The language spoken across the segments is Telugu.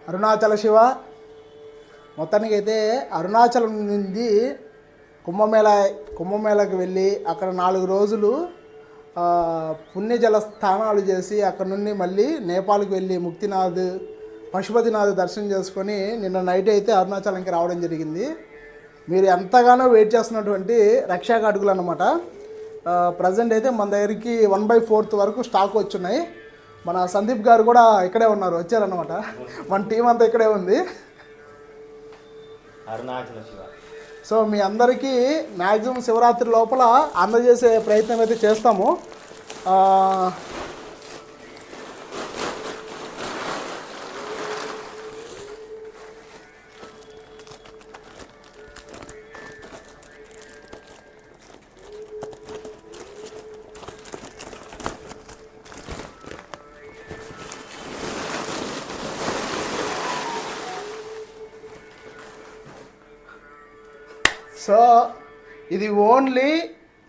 అరుణాచల శివ. మొత్తానికి అయితే అరుణాచలం నుండి కుంభమేళకి వెళ్ళి అక్కడ 4 రోజులు పుణ్యజల స్థానాలు చేసి అక్కడ నుండి మళ్ళీ నేపాల్కి వెళ్ళి ముక్తినాథ్ పశుపతినాథ్ దర్శనం చేసుకొని నిన్న నైట్ అయితే అరుణాచలంకి రావడం జరిగింది. మీరు ఎంతగానో వెయిట్ చేస్తున్నటువంటి రక్షా కాటుకలు అన్నమాట. ప్రజెంట్ అయితే మన దగ్గరికి 1/4 వరకు స్టాక్ వచ్చున్నాయి. మన సందీప్ గారు కూడా ఇక్కడే ఉన్నారు, వచ్చారన్నమాట. మన టీం అంతా ఇక్కడే ఉంది. అరుణాచల శివ. సో మీ అందరికీ మ్యాక్సిమం శివరాత్రి లోపల అందజేసే ప్రయత్నం అయితే చేస్తాము. సో ఇది ఓన్లీ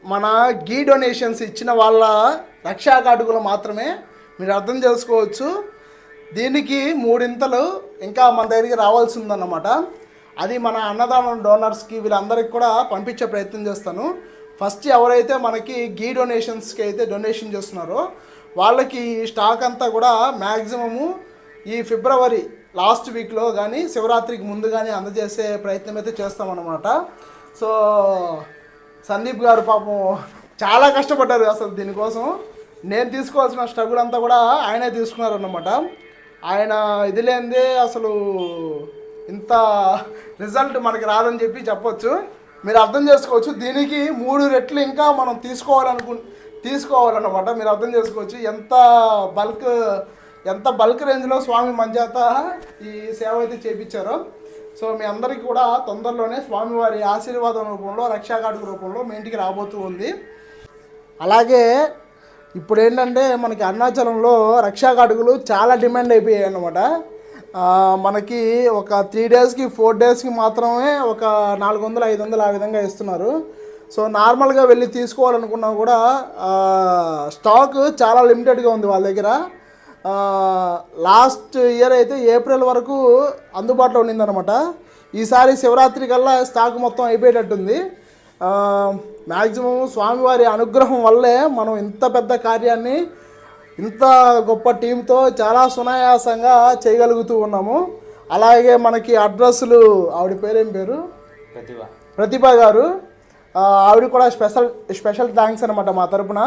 మన గీ డొనేషన్స్ ఇచ్చిన వాళ్ళ రక్షా కాటుకలు మాత్రమే, మీరు అర్థం చేసుకోవచ్చు. దీనికి 3 ఇంకా మన దగ్గరికి రావాల్సి ఉందన్నమాట. అది మన అన్నదానం డోనర్స్కి వీళ్ళందరికీ కూడా పంపించే ప్రయత్నం చేస్తాను. ఫస్ట్ ఎవరైతే మనకి గీ డొనేషన్స్కి అయితే డొనేషన్ చేస్తున్నారో వాళ్ళకి స్టాక్ అంతా కూడా మ్యాక్సిమము ఈ ఫిబ్రవరి లాస్ట్ వీక్లో కానీ శివరాత్రికి ముందు కానీ అందజేసే ప్రయత్నం అయితే చేస్తామన్నమాట. సో సందీప్ గారు పాపం చాలా కష్టపడ్డారు అసలు దీనికోసం. నేను తీసుకోవాల్సిన స్ట్రగుల్ అంతా కూడా ఆయనే తీసుకున్నారన్నమాట. ఆయన ఇది లేనిదే అసలు ఇంత రిజల్ట్ మనకి రాదని చెప్పొచ్చు. మీరు అర్థం చేసుకోవచ్చు. దీనికి 3 రెట్లు ఇంకా మనం తీసుకోవాలన్నమాట. మీరు అర్థం చేసుకోవచ్చు ఎంత బల్క్ రేంజ్లో స్వామి మంజాత ఈ సేవ అయితే చేయించారో. సో మీ అందరికీ కూడా తొందరలోనే స్వామివారి ఆశీర్వాదం రూపంలో రక్షా కాటుక రూపంలో మీ ఇంటికి రాబోతూ ఉంది. అలాగే ఇప్పుడు ఏంటంటే మనకి అరుణాచలంలో రక్షా కాటుకలు చాలా డిమాండ్ అయిపోయాయి అన్నమాట. మనకి ఒక 3 డేస్కి 4 డేస్కి మాత్రమే ఒక 400-500 ఆ విధంగా ఇస్తున్నారు. సో నార్మల్గా వెళ్ళి తీసుకోవాలనుకున్నా కూడా స్టాక్ చాలా లిమిటెడ్గా ఉంది వాళ్ళ దగ్గర. లాస్ట్ ఇయర్ అయితే ఏప్రిల్ వరకు అందుబాటులో ఉండిందనమాట. ఈసారి శివరాత్రి కల్లా స్టాక్ మొత్తం అయిపోయేటట్టుంది. మ్యాక్సిమం స్వామివారి అనుగ్రహం వల్లే మనం ఇంత పెద్ద కార్యాన్ని ఇంత గొప్ప టీంతో చాలా సునాయాసంగా చేయగలుగుతూ ఉన్నాము. అలాగే మనకి అడ్రస్లు ఆవిడ పేరేం పేరు ప్రతిభ గారు, ఆవిడ కూడా స్పెషల్ థ్యాంక్స్ అనమాట మా తరపున.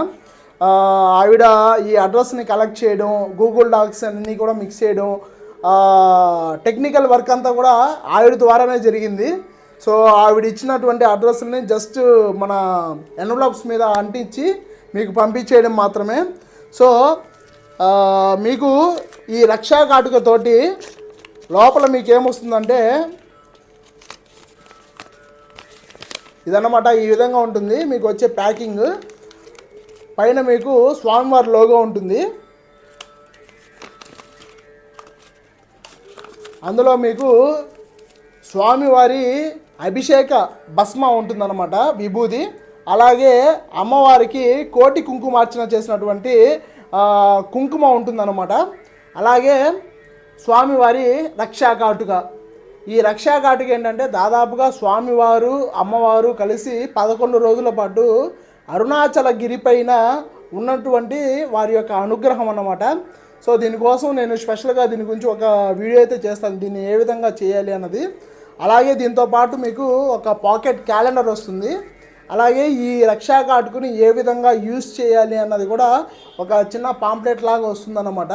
ఆవిడ ఈ అడ్రస్ని కలెక్ట్ చేయడం, గూగుల్ డాక్స్ అన్నీ కూడా మిక్స్ చేయడం, టెక్నికల్ వర్క్ అంతా కూడా ఆవిడ ద్వారానే జరిగింది. సో ఆవిడ ఇచ్చినటువంటి అడ్రస్ని జస్ట్ మన ఎన్వలప్స్ మీద అంటించి మీకు పంపించేయడం మాత్రమే. సో మీకు ఈ రక్షా కాటుకతోటి లోపల మీకు ఏమొస్తుందంటే ఇదన్నమాట. ఈ విధంగా ఉంటుంది మీకు వచ్చే ప్యాకింగ్. పైన మీకు స్వామివారి లోగో ఉంటుంది. అందులో మీకు స్వామివారి అభిషేక భస్మ ఉంటుందన్నమాట, విభూది. అలాగే అమ్మవారికి కోటి కుంకుమార్చన చేసినటువంటి కుంకుమ ఉంటుందన్నమాట. అలాగే స్వామివారి రక్షా కాటుక. ఈ రక్షా కాటుక ఏంటంటే దాదాపుగా స్వామివారు అమ్మవారు కలిసి 11 రోజుల పాటు అరుణాచల గిరిపైన ఉన్నటువంటి వారి యొక్క అనుగ్రహం అన్నమాట. సో దీనికోసం నేను స్పెషల్గా దీని గురించి ఒక వీడియో అయితే చేస్తాను, దీన్ని ఏ విధంగా చేయాలి అన్నది. అలాగే దీంతోపాటు మీకు ఒక పాకెట్ క్యాలెండర్ వస్తుంది. అలాగే ఈ రక్షా కాటుకుని ఏ విధంగా యూజ్ చేయాలి అన్నది కూడా ఒక చిన్న పాంప్లెట్ లాగా వస్తుందన్నమాట.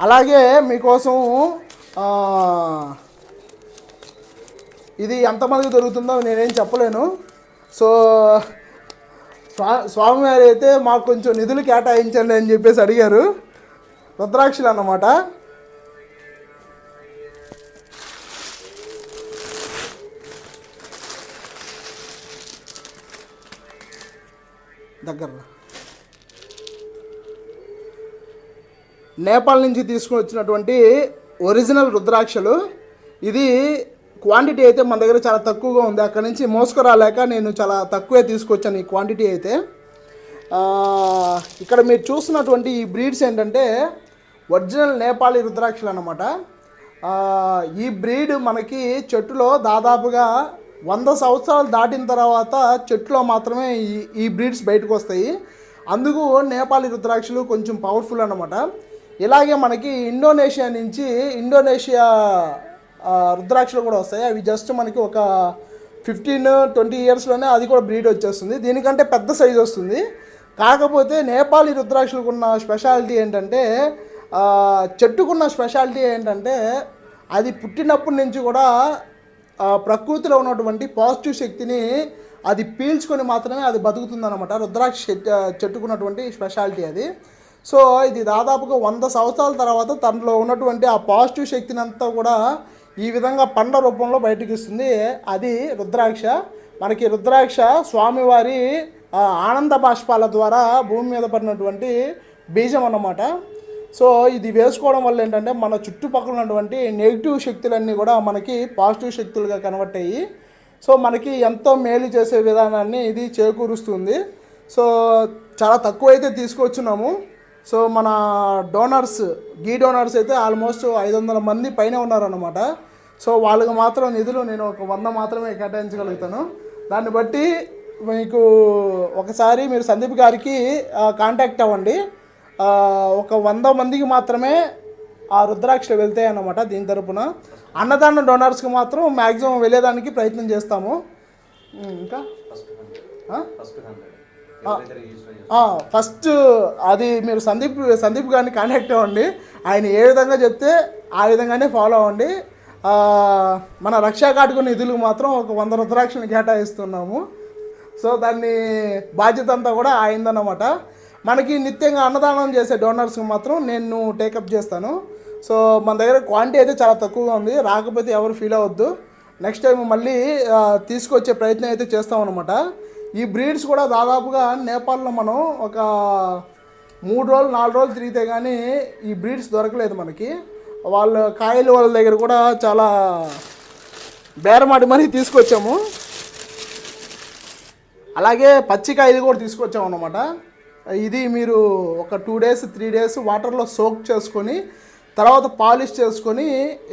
అలాగే మీకోసం ఇది ఎంతమందికి దొరుకుతుందో నేనేం చెప్పలేను. సో స్వామివారు అయితే మాకు కొంచెం నిధులు కేటాయించండి అని చెప్పేసి అడిగారు. రుద్రాక్షలు అన్నమాట. దగ్గరలో నేపాల్ నుంచి తీసుకుని వచ్చినటువంటి ఒరిజినల్ రుద్రాక్షలు. ఇది క్వాంటిటీ అయితే మన దగ్గర చాలా తక్కువగా ఉంది. అక్కడ నుంచి మోసుకురాలేక నేను చాలా తక్కువే తీసుకొచ్చాను ఈ క్వాంటిటీ అయితే. ఇక్కడ మీరు చూస్తున్నటువంటి ఈ బ్రీడ్స్ ఏంటంటే ఒరిజినల్ నేపాలీ రుద్రాక్షలు అన్నమాట. ఈ బ్రీడ్ మనకి చెట్టులో దాదాపుగా 100 సంవత్సరాలు దాటిన తర్వాత చెట్టులో మాత్రమే ఈ బ్రీడ్స్ బయటకు వస్తాయి. అందుకు నేపాలీ రుద్రాక్షలు కొంచెం పవర్ఫుల్ అన్నమాట. ఇలాగే మనకి ఇండోనేషియా రుద్రాక్షలు కూడా వస్తాయి. అవి జస్ట్ మనకి ఒక 15-20 ఇయర్స్లోనే అది కూడా బ్రీడ్ వచ్చేస్తుంది. దీనికంటే పెద్ద సైజు వస్తుంది. కాకపోతే నేపాలీ రుద్రాక్షలకు ఉన్న స్పెషాలిటీ ఏంటంటే, చెట్టుకున్న స్పెషాలిటీ ఏంటంటే అది పుట్టినప్పటి నుంచి కూడా ప్రకృతిలో ఉన్నటువంటి పాజిటివ్ శక్తిని అది పీల్చుకొని మాత్రమే అది బతుకుతుందన్నమాట. రుద్రాక్ష చెట్టుకున్నటువంటి స్పెషాలిటీ అది. సో ఇది దాదాపుగా 100 సంవత్సరాల తర్వాత తనలో ఉన్నటువంటి ఆ పాజిటివ్ శక్తిని అంతా కూడా ఈ విధంగా పండ్ల రూపంలో బయటకు ఇస్తుంది. అది రుద్రాక్ష. మనకి రుద్రాక్ష స్వామివారి ఆనంద బాష్పాల ద్వారా భూమి మీద పడినటువంటి బీజం అన్నమాట. సో ఇది వేసుకోవడం వల్ల ఏంటంటే మన చుట్టుపక్కల ఉన్నటువంటి నెగిటివ్ శక్తులన్నీ కూడా మనకి పాజిటివ్ శక్తులుగా కన్వర్ట్ అయ్యి సో మనకి ఎంతో మేలు చేసే విధానాన్ని ఇది చేకూరుస్తుంది. సో చాలా తక్కువ అయితే తీసుకొచ్చున్నాము. సో మన గీ డోనర్స్ అయితే ఆల్మోస్ట్ 500 మంది పైన ఉన్నారన్నమాట. సో వాళ్ళకి మాత్రం నిధులు నేను ఒక 100 మాత్రమే కేటాయించగలుగుతాను. దాన్ని బట్టి మీకు ఒకసారి మీరు సందీప్ గారికి కాంటాక్ట్ అవ్వండి. ఒక 100 మందికి మాత్రమే ఆ రుద్రాక్షలు వెళ్తాయి అన్నమాట. దీని తరపున అన్నదాన డోనర్స్కి మాత్రం మ్యాక్సిమం వెళ్ళేదానికి ప్రయత్నం చేస్తాము. ఇంకా ఫస్ట్ అది మీరు సందీప్ గారిని కాంటాక్ట్ అవ్వండి. ఆయన ఏ విధంగా చెప్తే ఆ విధంగానే ఫాలో అవ్వండి. మన రక్షా కాటుకు నిధులకు మాత్రం ఒక 100 రుద్రాక్షలను కేటాయిస్తున్నాము. సో దాన్ని బాధ్యత అంతా కూడా ఆయనదన్నమాట. మనకి నిత్యంగా అన్నదానం చేసే డోనర్స్కి మాత్రం నేను టేకప్ చేస్తాను. సో మన దగ్గర క్వాంటిటీ అయితే చాలా తక్కువగా ఉంది. రాకపోతే ఎవరు ఫీల్ అవ్వద్దు. నెక్స్ట్ టైం మళ్ళీ తీసుకొచ్చే ప్రయత్నం అయితే చేస్తామన్నమాట. ఈ బ్రీడ్స్ కూడా దాదాపుగా నేపాల్లో మనం ఒక 3 రోజులు 4 రోజులు తిరిగితే కానీ ఈ బ్రీడ్స్ దొరకలేదు మనకి. వాళ్ళ దగ్గర కూడా చాలా బేరమాడి మరీ తీసుకొచ్చాము. అలాగే పచ్చికాయలు కూడా తీసుకొచ్చాము అన్నమాట. ఇది మీరు ఒక 2 days 3 days వాటర్లో సోక్ చేసుకొని తర్వాత పాలిష్ చేసుకొని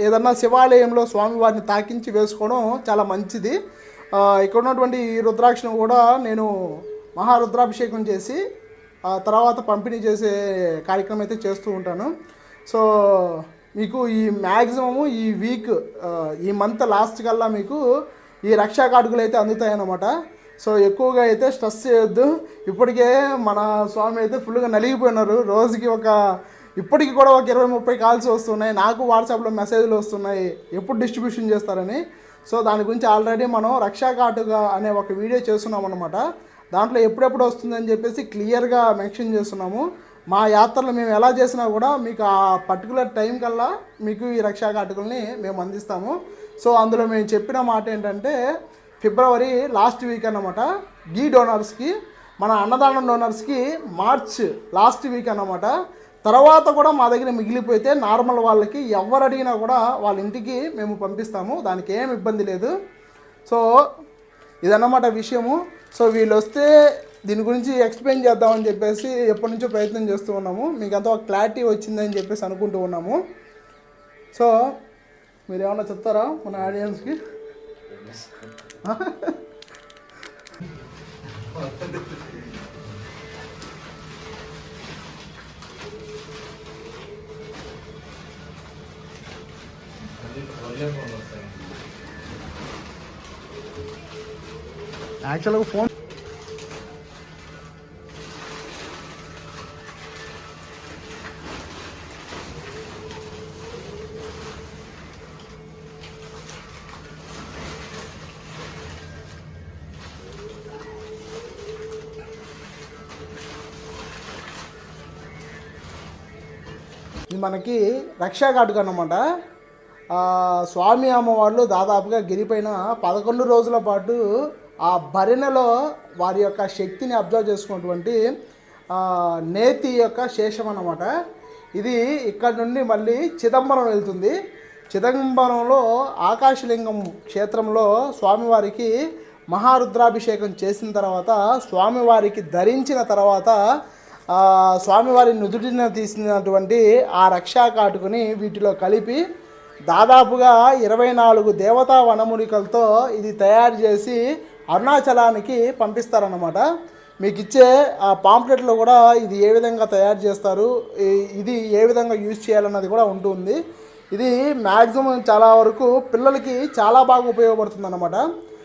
ఏదన్నా శివాలయంలో స్వామివారిని తాకించి వేసుకోవడం చాలా మంచిది. ఇక్కడ ఉన్నటువంటి ఈ రుద్రాక్షను కూడా నేను మహారుద్రాభిషేకం చేసి తర్వాత పంపిణీ చేసే కార్యక్రమం అయితే చేస్తూ ఉంటాను. సో మీకు ఈ మ్యాక్సిమము ఈ వీక్ ఈ మంత్ లాస్ట్ కల్లా మీకు ఈ రక్షా కాటుకులు అయితే అందుతాయన్నమాట. సో ఎక్కువగా అయితే స్ట్రెస్ చేయొద్దు. ఇప్పటికే మన స్వామి అయితే ఫుల్గా నలిగిపోయినారు. రోజుకి ఇప్పటికి కూడా ఒక 20-30 కాల్స్ వస్తున్నాయి. నాకు వాట్సాప్లో మెసేజ్లు వస్తున్నాయి ఎప్పుడు డిస్ట్రిబ్యూషన్ చేస్తారని. సో దాని గురించి ఆల్రెడీ మనం రక్షా కాటుగా అనే ఒక వీడియో చేస్తున్నాం అన్నమాట. దాంట్లో ఎప్పుడెప్పుడు వస్తుందని చెప్పేసి క్లియర్గా మెన్షన్ చేస్తున్నాము. మా యాత్రలు మేము ఎలా చేసినా కూడా మీకు ఆ పర్టికులర్ టైం కల్లా మీకు ఈ రక్షా కాటుకుల్ని మేము అందిస్తాము. సో అందులో మేము చెప్పిన మాట ఏంటంటే ఫిబ్రవరి లాస్ట్ వీక్ అన్నమాట గీ డోనర్స్కి, మన అన్నదానం డోనర్స్కి మార్చ్ లాస్ట్ వీక్ అన్నమాట. తర్వాత కూడా మా దగ్గర మిగిలిపోతే నార్మల్ వాళ్ళకి ఎవరు అడిగినా కూడా వాళ్ళ ఇంటికి మేము పంపిస్తాము. దానికి ఏం ఇబ్బంది లేదు. సో ఇదన్నమాట విషయము. సో వీళ్ళు వస్తే దీని గురించి ఎక్స్ప్లెయిన్ చేద్దామని చెప్పేసి ఎప్పటి నుంచో ప్రయత్నం చేస్తూ ఉన్నాము. మీకు అంతా ఒక క్లారిటీ వచ్చిందని చెప్పేసి అనుకుంటూ ఉన్నాము. సో మీరు ఏమన్నా చెప్తారా మన ఆడియన్స్కి? యాక్చువల్గా ఫోన్ మనకి రక్షా కాటుక అన్నమాట. స్వామి అమ్మవాళ్ళు దాదాపుగా గిరిపైన 11 రోజుల పాటు ఆ భరిణలో వారి యొక్క శక్తిని అబ్జర్వ్ చేసుకున్నటువంటి నేతి యొక్క శేషం అన్నమాట. ఇది ఇక్కడ నుండి మళ్ళీ చిదంబరం వెళ్తుంది. చిదంబరంలో ఆకాశలింగం క్షేత్రంలో స్వామివారికి మహారుద్రాభిషేకం చేసిన తర్వాత స్వామివారికి ధరించిన తర్వాత స్వామివారి నుదుటిన తీసినటువంటి ఆ రక్షా కాటుకుని వీటిలో కలిపి దాదాపుగా 24 దేవతా వనమూలికలతో ఇది తయారు చేసి అరుణాచలానికి పంపిస్తారన్నమాట. మీకు ఇచ్చే ఆ పాంప్లెట్లో కూడా ఇది ఏ విధంగా తయారు చేస్తారు, ఇది ఏ విధంగా యూజ్ చేయాలన్నది కూడా ఉంటుంది. ఇది మ్యాక్సిమం చాలా వరకు పిల్లలకి చాలా బాగా ఉపయోగపడుతుంది అన్నమాట.